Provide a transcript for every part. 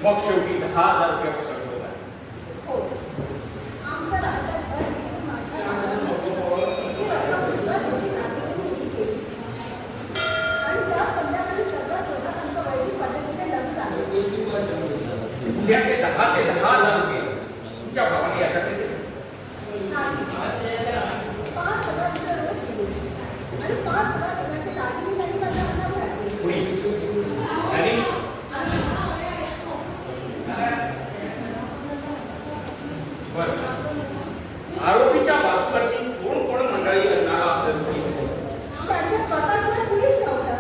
मग शेवटी 10,000 रुपये सगळं झालं. हो, आमचं राशन घर घेऊन माझ्या आणि त्या संध्याकाळी सगळं दोघांचं वैदिक पद्धतीने लग्न झालं. उद्या ते 10,000 रुपये तुमच्या भावाने याच्याकडे दिले. 5,000 रुपये रोज दिले आणि 5,000 रुपयाची दागिने त्यांनी माझ्या हातावर घातली. कुणी? आणि बरं, आरोपीच्या बाजूकडची कोण कोण मंडळी असणार असेल? त्यांच्या स्वतःशिवाय कुणीच नव्हतं.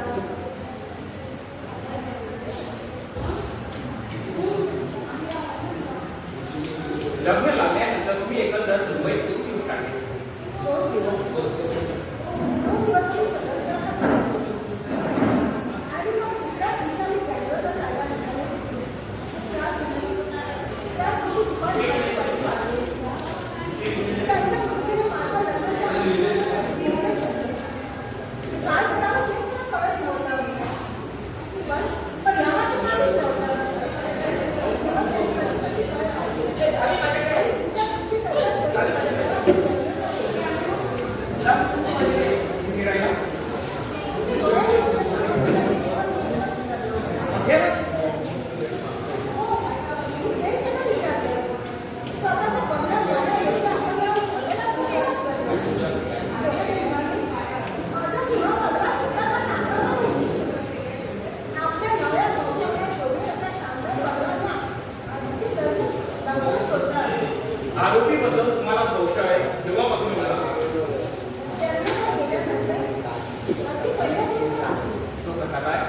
लग्न लागल्यानंतर तुम्ही एकंदर मुंबईत किती दिवस काढले? 2 दिवस. 2 दिवस मी स्वतंत्र आणि मग दुसऱ्या दिवशी आम्ही बँगलोरला जायला निघालो. त्या दिवशी दुपारी परत आले. त्यांच्या मुलीने माझं लग्न काय करावं तेच मला कळत नव्हतं. पण यामध्ये काहीच नव्हतं. एक दिवस कशी कळत आली. आरोपीबद्दल तुम्हाला संशय आहे तेव्हापासून मला तो कसा काय?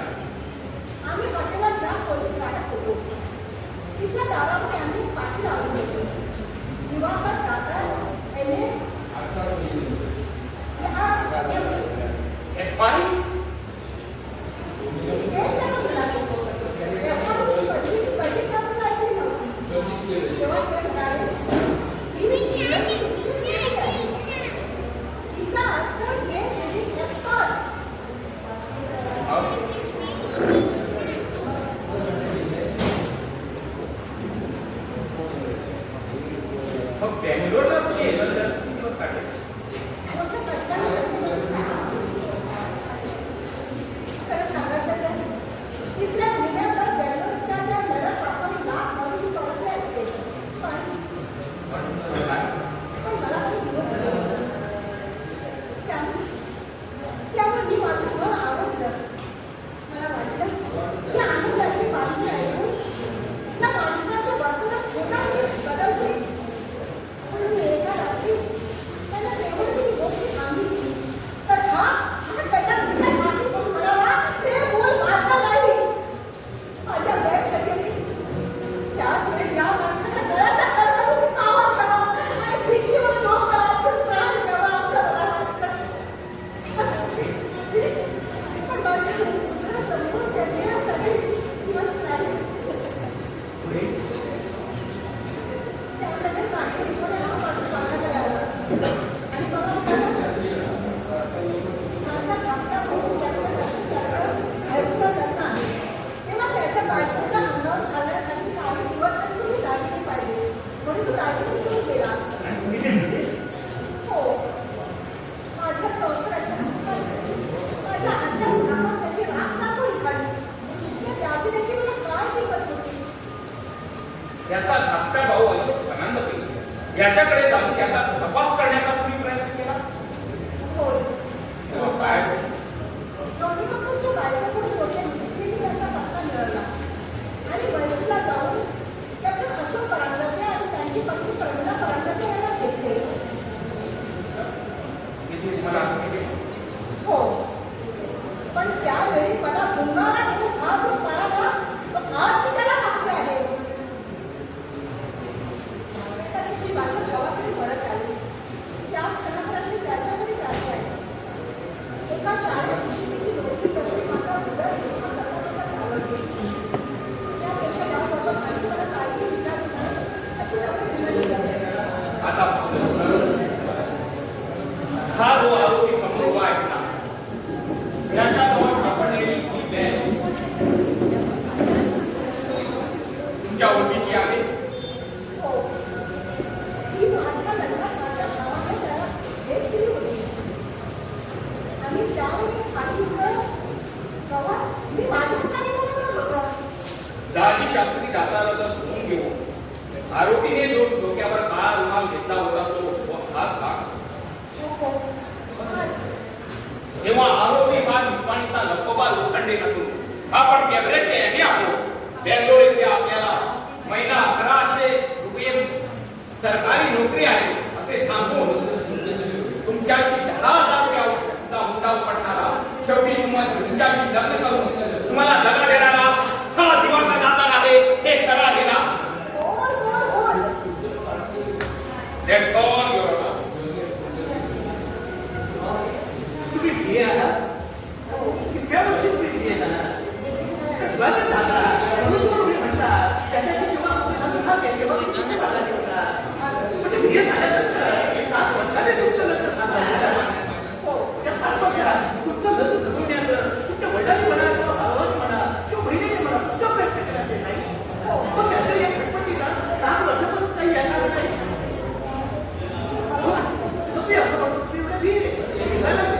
आम्ही हॉटेलात जा पोलीस गाड्यात होतो. तिच्या दारामध्ये आम्ही पाठी लावली होती. दिवाकर काका एम.ए. पाणी तेच त्यांना मिळाले. एफआरची पहिली कापून ऐकली नव्हती. तेव्हा ते म्हणाले, तिचा अर्थ केस एडिट एक्सपर्ट. मग बँगलोरला तुम्ही एकंदर किती दिवस काढले? मोठ्या कष्टाने कसे सांगा. खरं सांगायचं तर तिसऱ्या महिन्याभर बँगलोरच्या त्या नरकापासून लाख मारून मी परतले असते. पण मला खूप दिवस झाले. त्यामुळे मी माझं घर आवडलं. मला वाटलं की आनंदाची बातमी ऐकून त्या माणसाच्या वर्तुळात छोटा बदल होईल. म्हणून मी एका रात्री त्यांना प्रेमाने मी गोष्ट सांगितली. तर हा सगळ्यात मोठ्या फाशी कोण म्हणाला ते मूल माझं नाही. माझ्या गैरहजेरीत त्याच वेळी या माणसाच्या गळ्याचा कडकडून चावा खावा आणि भिंतीवर डोकं आपण प्राण द्यावा असं मला वाटलं. पण माझ्या घरासमोर त्यांनी हा सगळे जिवंत राहिले. त्यानंतर काही दिवसांनी हा माणूस माझ्याकडे आला आणि मला म्हणाला, माझा धाकटा भाऊ त्याचं हायस्कूल लग्न आहे. तेव्हा त्याच्या बायकोच्या अंगावर घालण्यासाठी काही दिवस तुम्ही दागिने पाहिजे म्हणून तो दागिने घेऊन गेला. हो, माझ्या संसाराच्या सुखात माझ्या आशा कामासाठी राखणारी झाली. त्या दागिन्याची मला काय किंमत होती. याचा धाकटा भाऊ अशोक फर्नांडो याच्याकडे जाऊन त्याचा तपास करण्याचा तुम्ही प्रयत्न केला? होय, तेव्हा काय? दोन्ही पक्षांच्या बायकोकडून मोठ्या निधीने त्याचा पत्ता मिळवला आणि वैशीला जाऊन त्याचे अशोक परांजपे आणि त्यांची पत्नी प्रमिला परांजपे यांना घेतले. किती तुम्हाला आठवण येते? हो, पण त्यावेळी मला गुंगारा घेऊन हा जो पळाला तो आज मी त्याला मागते आहे. तशी मी माझ्या गावाकडे परत आली. त्या तुमच्या ओळखीची आहे? हो. ती माझ्या लग्नात माझ्या भावाने त्याला भेट दिली होती. आणि त्यामुळे आधीचं तेव्हा मी माझ्या हाताने बनवलं होतं. दाजी शास्त्री दाताला जर सोडून घेऊ, आरोपीने जो डोक्यावर काळा रुमाल घेतला होता तो हाच का? हो. हाच. तेव्हा आरोपी हा निपाणीचा लकोबा लोखंडे नसून आपण कॅबरेचे यांनी आहोत. बेंगलोर येथे आपल्याला महिना 1100 रुपये सरकारी नोकरी आहे असे सांगून तुमच्याशी 10,000 रुपये आवश्यकता मुद्दा पडणारा शेवटी तुमच्याशी लग्न करून तुम्हाला लग्न देणारा हा दिवाळा दादा आहे हे करा हे ना. बोल, बोल, बोल. That's all your honor. तुम्ही बिये आहात? कितव्या वर्षी तुम्ही बिये जाणार? बरं दादा, म्हणून तुम्ही म्हणता, त्याच्याशी जेव्हा लग्न झाले, तेव्हा तुम्ही मला ठेवता. म्हणजे बिये झाल्यानंतर 7 वर्षाने तुमचं लग्न झालं. त्या 7 वर्षात तुमचं लग्न जमवण्याचं तुमच्या वडिलांनी म्हणा किंवा भावाने म्हणा किंवा बहिणीने म्हणा कुठं प्रयत्न केला असेल नाही? पण त्याचं एक खटपटीला 7 वर्षापर्यंत काही यश आलं नाही. तुम्ही असं म्हणतो, तुम्ही एवढं बिये झालं नाही.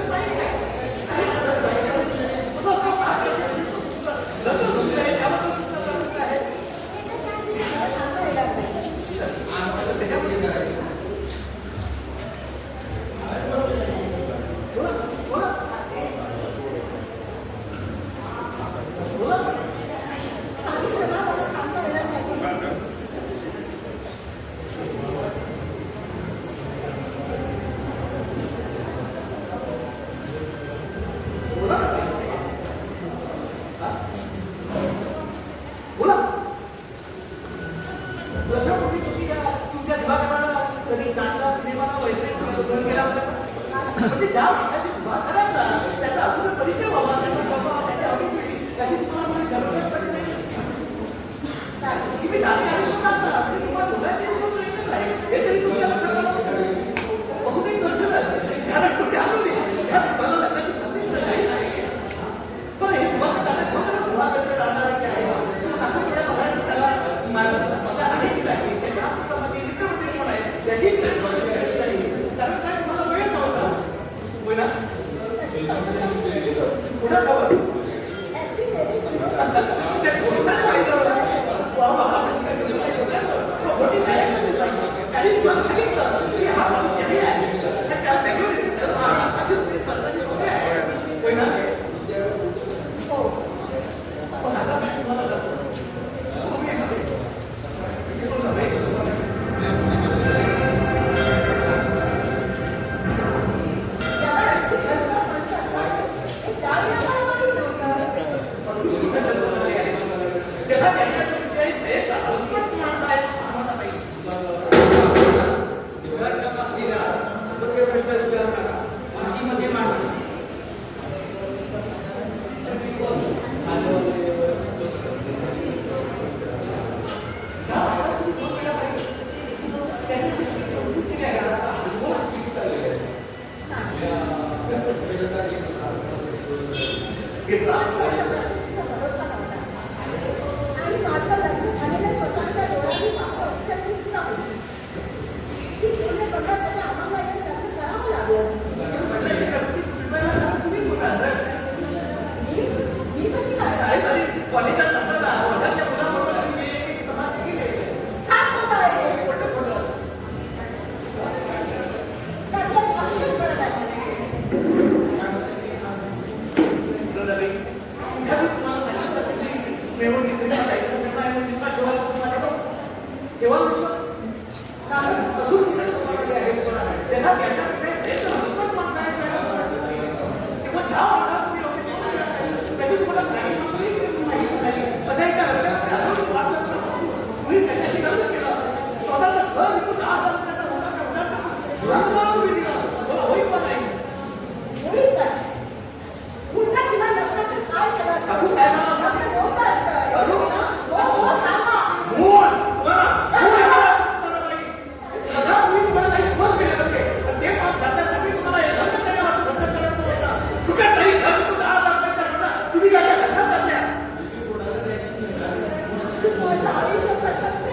Thank you. माझं आयुष्य कसं